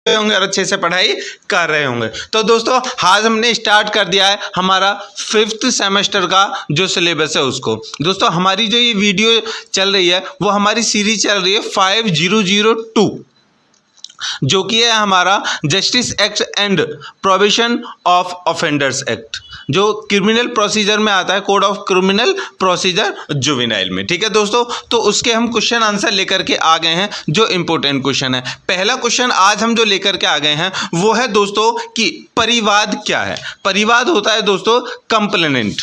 होंगे और अच्छे से पढ़ाई कर रहे होंगे। तो दोस्तों आज हमने स्टार्ट कर दिया है हमारा 5th सेमेस्टर का जो सिलेबस है उसको। दोस्तों हमारी जो ये वीडियो चल रही है वो हमारी सीरीज चल रही है 5002, जो कि है हमारा justice act and provision of offenders act, जो क्रिमिनल प्रोसीजर में आता है, code of criminal procedure juvenile में। ठीक है दोस्तों, तो उसके हम क्वेश्चन आंसर लेकर के आ गए हैं जो इंपॉर्टेंट क्वेश्चन है। पहला क्वेश्चन आज हम जो लेकर के आ गए हैं वो है दोस्तों कि परिवाद क्या है। परिवाद होता है दोस्तों कंप्लेनेंट।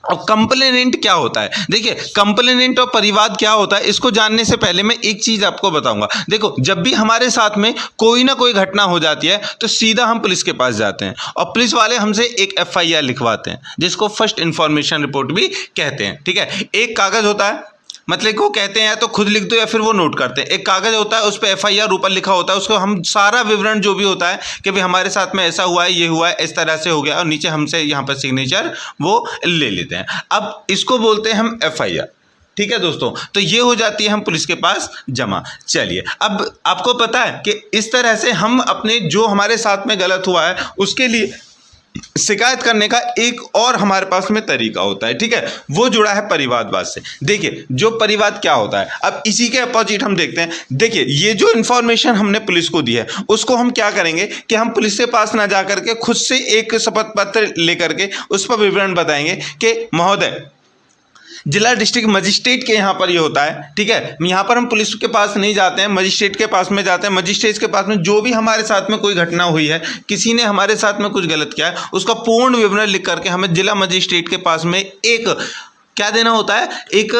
और कंप्लेनेंट क्या होता है, देखिए कंप्लेनेंट और परिवाद क्या होता है इसको जानने से पहले मैं एक चीज आपको बताऊंगा। देखो जब भी हमारे साथ में कोई ना कोई घटना हो जाती है तो सीधा हम पुलिस के पास जाते हैं और पुलिस वाले हमसे एक FIR लिखवाते हैं, जिसको फर्स्ट इंफॉर्मेशन रिपोर्ट भी कहते हैं। ठीक है, एक कागज होता है, मतलब कि वो कहते हैं या तो खुद लिख दो या फिर वो नोट करते हैं। एक कागज होता है, उस पर FIR ऊपर लिखा होता है, उसको हम सारा विवरण जो भी होता है कि भाई हमारे साथ में ऐसा हुआ है, ये हुआ है, इस तरह से हो गया, और नीचे हमसे यहाँ पर सिग्नेचर वो ले लेते हैं। अब इसको बोलते हैं हम FIR। ठीक है दोस्तों, तो ये हो जाती है हम पुलिस के पास जमा। चलिए अब आपको पता है कि इस तरह से हम अपने जो हमारे साथ में गलत हुआ है उसके लिए शिकायत करने का एक और हमारे पास में तरीका होता है। ठीक है, वो जुड़ा है परिवादवाद से। देखिए जो परिवाद क्या होता है, अब इसी के अपोजिट हम देखते हैं। देखिए ये जो इन्फॉर्मेशन हमने पुलिस को दी है उसको हम क्या करेंगे कि हम पुलिस के पास ना जा करके खुद से एक शपथ पत्र लेकर के उस पर विवरण बताएंगे कि महोदय जिला डिस्ट्रिक्ट मजिस्ट्रेट के यहाँ पर ये होता है। ठीक है, यहाँ पर हम पुलिस के पास नहीं जाते हैं, मजिस्ट्रेट के पास में जाते हैं। मजिस्ट्रेट के पास में जो भी हमारे साथ में कोई घटना हुई है, किसी ने हमारे साथ में कुछ गलत किया है, उसका पूर्ण विवरण लिख करके हमें जिला मजिस्ट्रेट के पास में एक क्या देना होता है, एक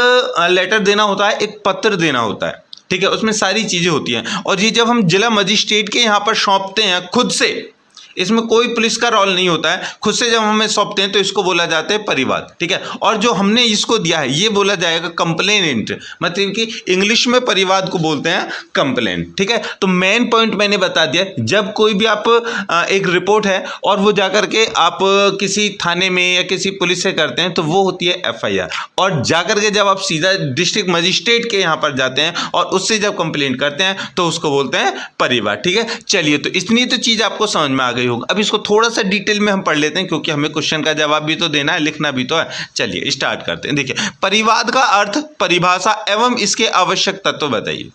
लेटर देना होता है, एक पत्र देना होता है। ठीक है, उसमें सारी चीज़ें होती हैं और ये जब हम जिला मजिस्ट्रेट के यहाँ पर सौंपते हैं खुद से, इसमें कोई पुलिस का रोल नहीं होता है, खुद से जब हमें सौंपते हैं तो इसको बोला जाता है परिवाद। ठीक है, और जो हमने इसको दिया है ये बोला जाएगा कंप्लेनेंट, मतलब कि इंग्लिश में परिवाद को बोलते हैं कंप्लेंट। ठीक है, तो मेन पॉइंट मैंने बता दिया। जब कोई भी आप एक रिपोर्ट है और वो जाकर के आप किसी थाने में या किसी पुलिस से करते हैं तो वो होती है FIR, और जाकर के जब आप सीधा डिस्ट्रिक्ट मजिस्ट्रेट के यहाँ पर जाते हैं और उससे जब कंप्लेंट करते हैं तो उसको बोलते हैं परिवाद। ठीक है, चलिए तो इतनी तो चीज़ आपको समझ में आ गई होगा। अब इसको थोड़ा सा डिटेल में हम पढ़ लेते हैं क्योंकि हमें क्वेश्चन का जवाब भी तो देना है, लिखना भी तो है। चलिए स्टार्ट करते हैं। देखिए परिवाद का अर्थ, परिभाषा एवं इसके आवश्यक तत्व बताइए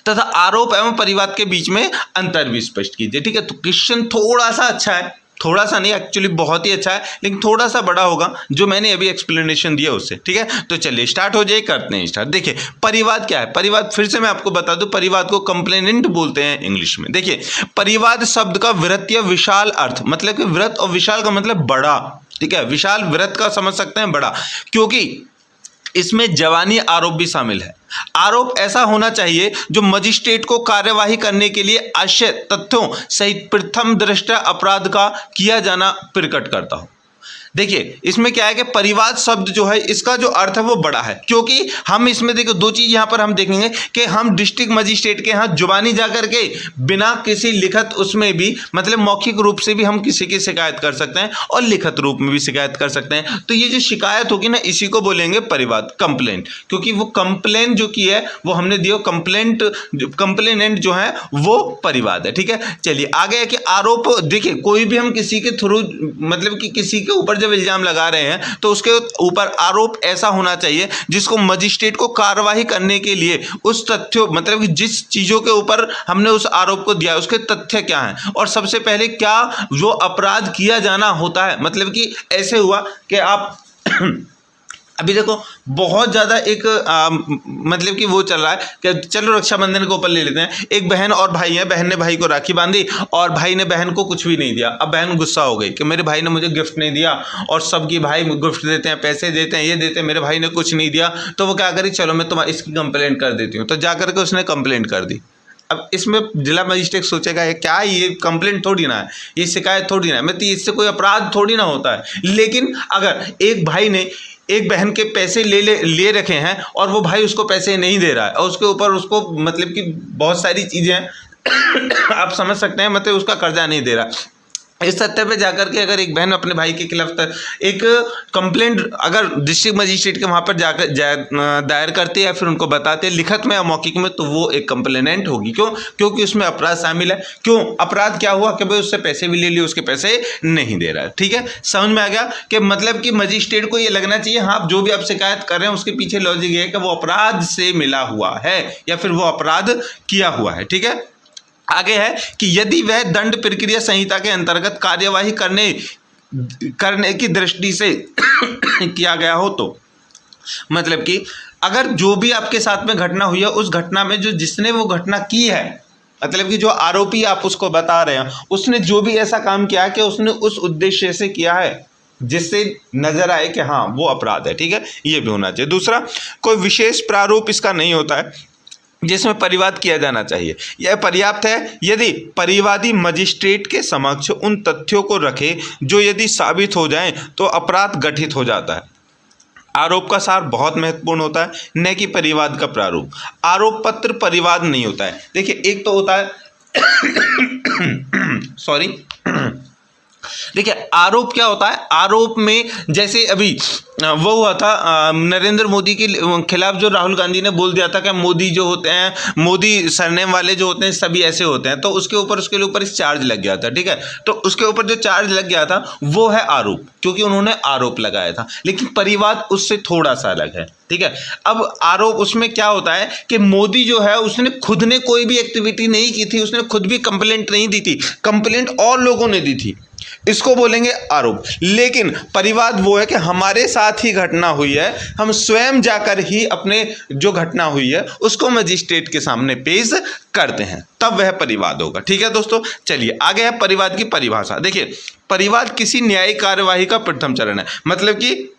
तथा आरोप एवं परिवाद के बीच में अंतर भी स्पष्ट कीजिए। ठीक है, तो क्वेश्चन थोड़ा सा अच्छा है, थोड़ा सा नहीं एक्चुअली बहुत ही अच्छा है, लेकिन थोड़ा सा बड़ा होगा जो मैंने अभी एक्सप्लेनेशन दिया उससे। ठीक है, तो चलिए स्टार्ट हो जाए, करते हैं स्टार्ट। देखिए परिवाद क्या है। परिवाद फिर से मैं आपको बता दूं, परिवाद को कंप्लेनेंट बोलते हैं इंग्लिश में। देखिए परिवाद शब्द का वृहत या विशाल अर्थ, मतलब कि वृहत और विशाल का मतलब बड़ा। ठीक है, विशाल वृहत का समझ सकते हैं बड़ा, क्योंकि इसमें जवानी आरोप भी शामिल है। आरोप ऐसा होना चाहिए जो मजिस्ट्रेट को कार्यवाही करने के लिए आवश्यक तथ्यों सहित प्रथम दृष्टया अपराध का किया जाना प्रकट करता हो। देखिए इसमें क्या है कि परिवाद शब्द जो है इसका जो अर्थ है वो बड़ा है, क्योंकि हम इसमें देखो दो चीज यहाँ पर हम देखेंगे कि हम डिस्ट्रिक्ट मजिस्ट्रेट के यहाँ जुबानी जाकर के बिना किसी लिखित उसमें भी, मतलब मौखिक रूप से भी हम किसी की शिकायत कर सकते हैं और लिखित रूप में भी शिकायत कर सकते हैं। तो ये जो शिकायत होगी ना इसी को बोलेंगे परिवाद, कंप्लेंट, क्योंकि वो कंप्लेंट जो की है वो हमने दिया, कंप्लेनेंट जो है वो परिवाद है। ठीक है, चलिए आगे है कि आरोप। देखिए कोई भी हम किसी के थ्रू, मतलब कि किसी के ऊपर जब इल्जाम लगा रहे हैं तो उसके ऊपर आरोप ऐसा होना चाहिए जिसको मजिस्ट्रेट को कार्यवाही करने के लिए उस तथ्यों, मतलब कि जिस चीजों के ऊपर हमने उस आरोप को दिया उसके तथ्य क्या हैं और सबसे पहले क्या जो अपराध किया जाना होता है। मतलब कि ऐसे हुआ कि आप अभी देखो बहुत ज़्यादा एक मतलब कि वो चल रहा है कि चलो रक्षाबंधन के ऊपर ले लेते हैं। एक बहन और भाई है, बहन ने भाई को राखी बांधी और भाई ने बहन को कुछ भी नहीं दिया। अब बहन गुस्सा हो गई कि मेरे भाई ने मुझे गिफ्ट नहीं दिया, और सबकी भाई गिफ्ट देते हैं, पैसे देते हैं, ये देते हैं, मेरे भाई ने कुछ नहीं दिया। तो वो क्या करी, चलो मैं तुम्हारी इसकी कंप्लेंट कर देती हूँ। तो जा करके उसने कंप्लेंट कर दी। अब इसमें जिला मजिस्ट्रेट सोचेगा क्या ये कंप्लेंट थोड़ी ना है, ये शिकायत थोड़ी ना है, मतलब इससे कोई अपराध थोड़ी ना होता है। लेकिन अगर एक भाई ने एक बहन के पैसे ले रखे हैं और वो भाई उसको पैसे नहीं दे रहा है और उसके ऊपर उसको मतलब कि बहुत सारी चीज़ें आप समझ सकते हैं, मतलब उसका कर्जा नहीं दे रहा, इस सत्य पे जाकर के अगर एक बहन अपने भाई के खिलाफ एक कंप्लेंट अगर डिस्ट्रिक्ट मजिस्ट्रेट के वहाँ पर जाकर दायर करते हैं या फिर उनको बताते हैं लिखित में या मौखिक में, तो वो एक कंप्लेनेंट होगी। क्यों? क्योंकि उसमें अपराध शामिल है। क्यों अपराध क्या हुआ कि भाई उससे पैसे भी ले लिए, उसके पैसे नहीं दे रहा है। ठीक है, समझ में आ गया कि मतलब कि मजिस्ट्रेट को ये लगना चाहिए हाँ जो भी आप शिकायत कर रहे हैं उसके पीछे लॉजिक ये है कि वो अपराध से मिला हुआ है या फिर वो अपराध किया हुआ है। ठीक है, आगे है कि यदि वह दंड प्रक्रिया संहिता के अंतर्गत कार्यवाही करने की दृष्टि से किया गया हो तो, मतलब कि अगर जो भी आपके साथ में घटना हुई है उस घटना में जो जिसने वो घटना की है, मतलब कि जो आरोपी आप उसको बता रहे हैं उसने जो भी ऐसा काम किया कि उसने उस उद्देश्य से किया है जिससे नजर आए कि हाँ वो अपराध है। ठीक है, ये भी होना चाहिए। दूसरा, कोई विशेष प्रारूप इसका नहीं होता है जिसमें परिवाद किया जाना चाहिए। यह पर्याप्त है यदि परिवादी मजिस्ट्रेट के समक्ष उन तथ्यों को रखे जो यदि साबित हो जाएं तो अपराध गठित हो जाता है। आरोप का सार बहुत महत्वपूर्ण होता है, न कि परिवाद का प्रारूप। आरोप पत्र परिवाद नहीं होता है। देखिए एक तो होता है सॉरी देखिए आरोप क्या होता है, आरोप में जैसे अभी वो हुआ था नरेंद्र मोदी के खिलाफ जो राहुल गांधी ने बोल दिया था कि मोदी जो होते हैं, मोदी सरनेम वाले जो होते हैं सभी ऐसे होते हैं, तो उसके ऊपर इस चार्ज लग गया था। ठीक है, तो उसके ऊपर जो चार्ज लग गया था वो है आरोप, क्योंकि उन्होंने आरोप लगाया था। लेकिन परिवाद उससे थोड़ा सा अलग है। ठीक है, अब आरोप उसमें क्या होता है कि मोदी जो है उसने खुद ने कोई भी एक्टिविटी नहीं की थी, उसने खुद भी कंप्लेंट नहीं दी थी, कंप्लेंट और लोगों ने दी थी, इसको बोलेंगे आरोप। लेकिन परिवाद वो है कि हमारे साथ ही घटना हुई है, हम स्वयं जाकर ही अपने जो घटना हुई है उसको मजिस्ट्रेट के सामने पेश करते हैं, तब वह परिवाद होगा। ठीक है दोस्तों, चलिए आगे है परिवाद की परिभाषा। देखिए परिवाद किसी न्यायिक कार्यवाही का प्रथम चरण है, मतलब कि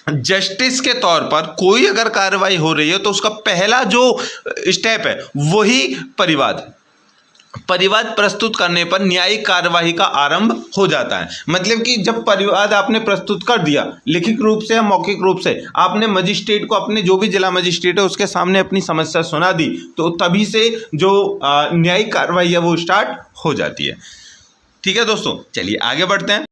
जस्टिस के तौर पर कोई अगर कार्रवाई हो रही है तो उसका पहला जो स्टेप है वही परिवाद है। परिवाद प्रस्तुत करने पर न्यायिक कार्यवाही का आरंभ हो जाता है। मतलब कि जब परिवाद आपने प्रस्तुत कर दिया लिखित रूप से या मौखिक रूप से, आपने मजिस्ट्रेट को, अपने जो भी जिला मजिस्ट्रेट है उसके सामने अपनी समस्या सुना दी, तो तभी से जो न्यायिक कार्यवाही है वो स्टार्ट हो जाती है। ठीक है दोस्तों, चलिए आगे बढ़ते हैं।